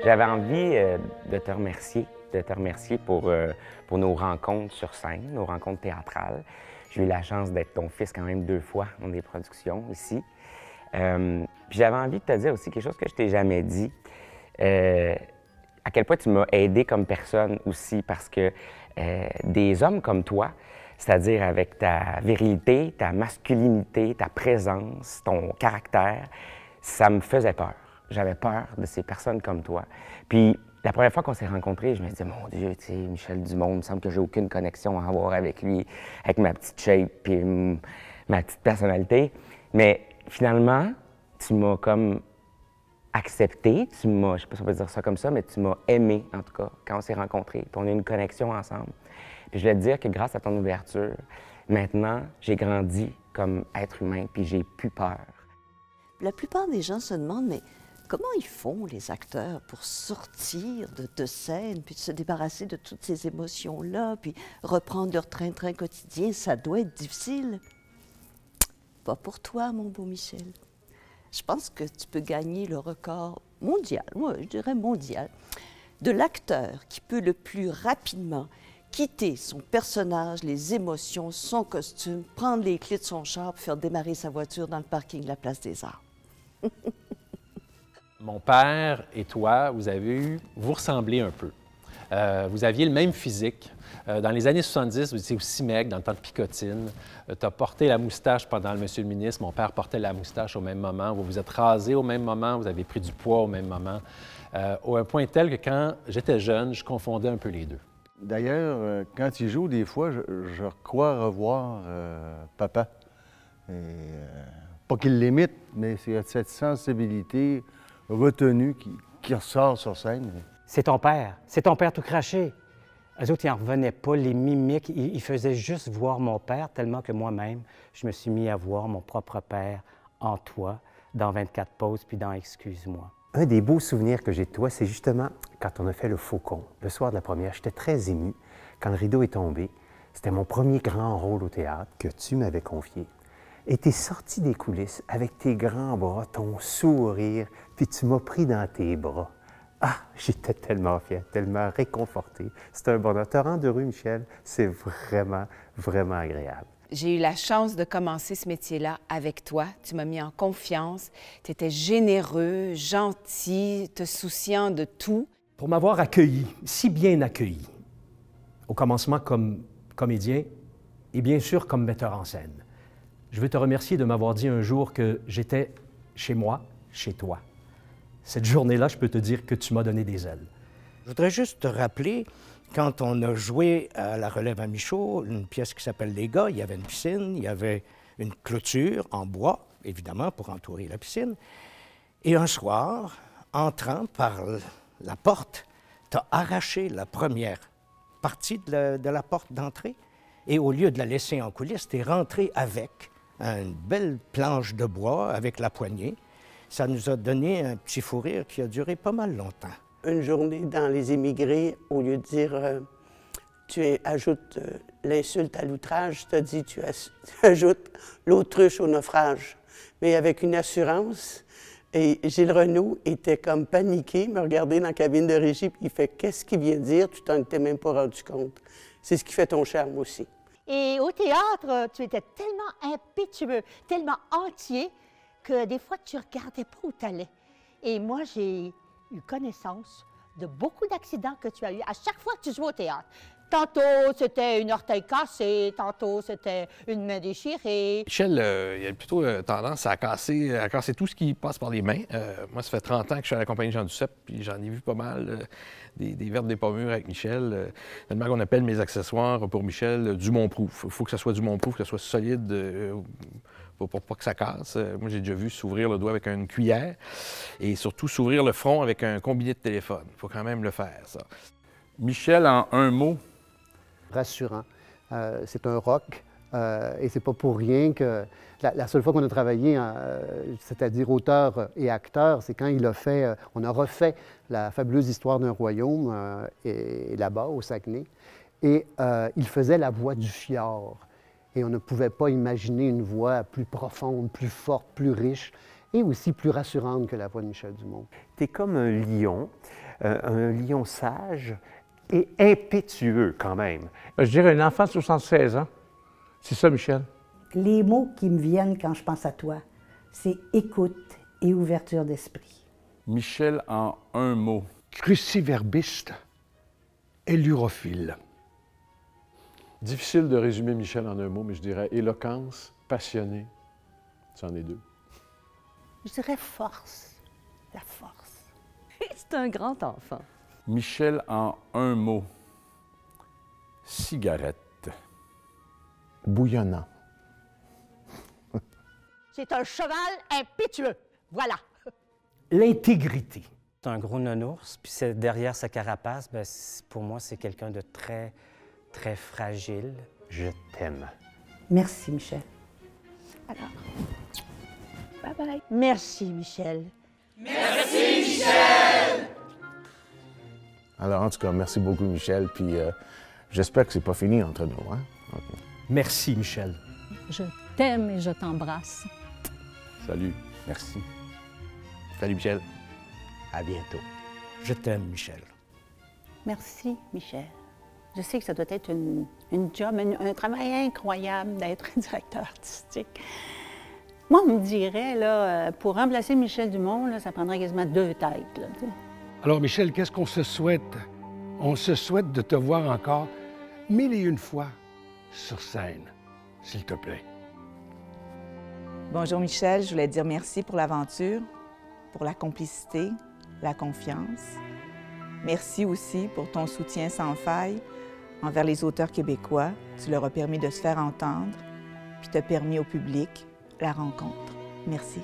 J'avais envie de te remercier pour nos rencontres sur scène, nos rencontres théâtrales. J'ai eu la chance d'être ton fils quand même 2 fois dans des productions ici. Puis j'avais envie de te dire aussi quelque chose que je t'ai jamais dit. À quel point tu m'as aidé comme personne aussi, parce que des hommes comme toi, c'est-à-dire avec ta virilité, ta masculinité, ta présence, ton caractère, ça me faisait peur. J'avais peur de ces personnes comme toi. Puis la première fois qu'on s'est rencontrés, je me disais, mon Dieu, tu sais, Michel Dumont, il me semble que j'ai aucune connexion à avoir avec lui, avec ma petite shape puis ma petite personnalité. Mais finalement, tu m'as comme accepté, tu m'as, je sais pas si on peut dire ça comme ça, mais tu m'as aimé, en tout cas, quand on s'est rencontrés. Puis on a eu une connexion ensemble. Puis je vais te dire que grâce à ton ouverture, maintenant, j'ai grandi comme être humain, puis j'ai plus peur. La plupart des gens se demandent, mais comment ils font, les acteurs, pour sortir de scène, puis de se débarrasser de toutes ces émotions-là, puis reprendre leur train-train quotidien? Ça doit être difficile. Pas pour toi, mon beau Michel. Je pense que tu peux gagner le record mondial, moi je dirais mondial, de l'acteur qui peut le plus rapidement quitter son personnage, les émotions, son costume, prendre les clés de son char pour faire démarrer sa voiture dans le parking de la Place des Arts. Mon père et toi, vous ressemblez un peu. Vous aviez le même physique. Dans les années 70, vous étiez aussi maigre, dans le temps de picotine. Tu as porté la moustache pendant le Monsieur le ministre. Mon père portait la moustache au même moment. Vous vous êtes rasé au même moment. Vous avez pris du poids au même moment. Au point tel que quand j'étais jeune, je confondais un peu les deux. D'ailleurs, quand il joue, des fois, je crois revoir papa. Pas qu'il l'imite, mais c'est cette sensibilité retenue qui ressort sur scène. C'est ton père tout craché. Eux autres, ils n'en revenaient pas, les mimiques, ils faisaient juste voir mon père, tellement que moi-même, je me suis mis à voir mon propre père en toi, dans 24 pauses, puis dans Excuse-moi. Un des beaux souvenirs que j'ai de toi, c'est justement quand on a fait le Faucon. Le soir de la première, j'étais très ému. Quand le rideau est tombé, c'était mon premier grand rôle au théâtre que tu m'avais confié. Et tu es sorti des coulisses avec tes grands bras, ton sourire, puis tu m'as pris dans tes bras. Ah, j'étais tellement fier, tellement réconforté. C'est un bonheur. Te rendre heureux, Michel, c'est vraiment, vraiment agréable. J'ai eu la chance de commencer ce métier-là avec toi. Tu m'as mis en confiance. Tu étais généreux, gentil, te souciant de tout. Pour m'avoir accueilli, si bien accueilli, au commencement comme comédien et bien sûr comme metteur en scène. Je veux te remercier de m'avoir dit un jour que j'étais chez moi, chez toi. Cette journée-là, je peux te dire que tu m'as donné des ailes. Je voudrais juste te rappeler, quand on a joué à la Relève à Michaud, une pièce qui s'appelle Les Gars, il y avait une piscine, il y avait une clôture en bois, évidemment, pour entourer la piscine. Et un soir, entrant par la porte, tu as arraché la première partie de la porte d'entrée et au lieu de la laisser en coulisses, tu es rentré avec une belle planche de bois avec la poignée. Ça nous a donné un petit fou rire qui a duré pas mal longtemps. Une journée dans Les Émigrés, au lieu de dire tu ajoutes l'insulte à l'outrage, tu as dit tu ajoutes l'autruche au naufrage. Mais avec une assurance. Et Gilles Renaud était comme paniqué, me regardait dans la cabine de régie, puis il fait « Qu'est-ce qu'il vient de dire? Tu t'en étais même pas rendu compte. » C'est ce qui fait ton charme aussi. Et au théâtre, tu étais tellement impétueux, tellement entier, que des fois, tu ne regardais pas où tu allais. Et moi, j'ai eu connaissance de beaucoup d'accidents que tu as eus à chaque fois que tu jouais au théâtre. Tantôt, c'était une orteil cassée, tantôt, c'était une main déchirée. Michel, il a plutôt tendance à casser tout ce qui passe par les mains. Moi, ça fait 30 ans que je suis à la compagnie Jean Duceppe, puis j'en ai vu pas mal, des vertes des pommures avec Michel. Tellement qu'on appelle mes accessoires pour Michel Dumont-Proof. Il faut que ça soit Dumont-Proof, que ça soit solide pour pas que ça casse. Moi, j'ai déjà vu s'ouvrir le doigt avec une cuillère et surtout s'ouvrir le front avec un combiné de téléphone. Il faut quand même le faire, ça. Michel, en un mot. Rassurant. C'est un rock, Et c'est pas pour rien que la seule fois qu'on a travaillé, c'est-à-dire auteur et acteur, c'est quand on a refait la fabuleuse histoire d'un royaume là-bas, au Saguenay. Et il faisait la voix du fjord. Et on ne pouvait pas imaginer une voix plus profonde, plus forte, plus riche et aussi plus rassurante que la voix de Michel Dumont. Tu es comme un lion sage et impétueux quand même. Je dirais un enfant de 76 ans. C'est ça, Michel? Les mots qui me viennent quand je pense à toi, c'est écoute et ouverture d'esprit. Michel en un mot. Cruciverbiste et lurophile. Difficile de résumer Michel en un mot, mais je dirais éloquence, passionné. C'en est deux. Je dirais force. La force. C'est un grand enfant. Michel en un mot. Cigarette. Bouillonnant. C'est un cheval impétueux. Voilà. L'intégrité. C'est un gros nounours, puis derrière sa carapace, bien, pour moi, c'est quelqu'un de très, très fragile. Je t'aime. Merci, Michel. Alors, bye-bye. Merci, Michel. Merci, Michel! Alors, en tout cas, merci beaucoup, Michel, puis j'espère que c'est pas fini entre nous, hein? Okay. Merci, Michel. Je t'aime et je t'embrasse. Salut. Merci. Salut, Michel. À bientôt. Je t'aime, Michel. Merci, Michel. Je sais que ça doit être une job, un travail incroyable d'être directeur artistique. Moi, on me dirait, là, pour remplacer Michel Dumont, là, ça prendrait quasiment 2 têtes. Là, alors, Michel, qu'est-ce qu'on se souhaite? On se souhaite de te voir encore 1001 fois sur scène, s'il te plaît. Bonjour, Michel. Je voulais te dire merci pour l'aventure, pour la complicité, la confiance. Merci aussi pour ton soutien sans faille envers les auteurs québécois. Tu leur as permis de se faire entendre, puis tu as permis au public la rencontre. Merci.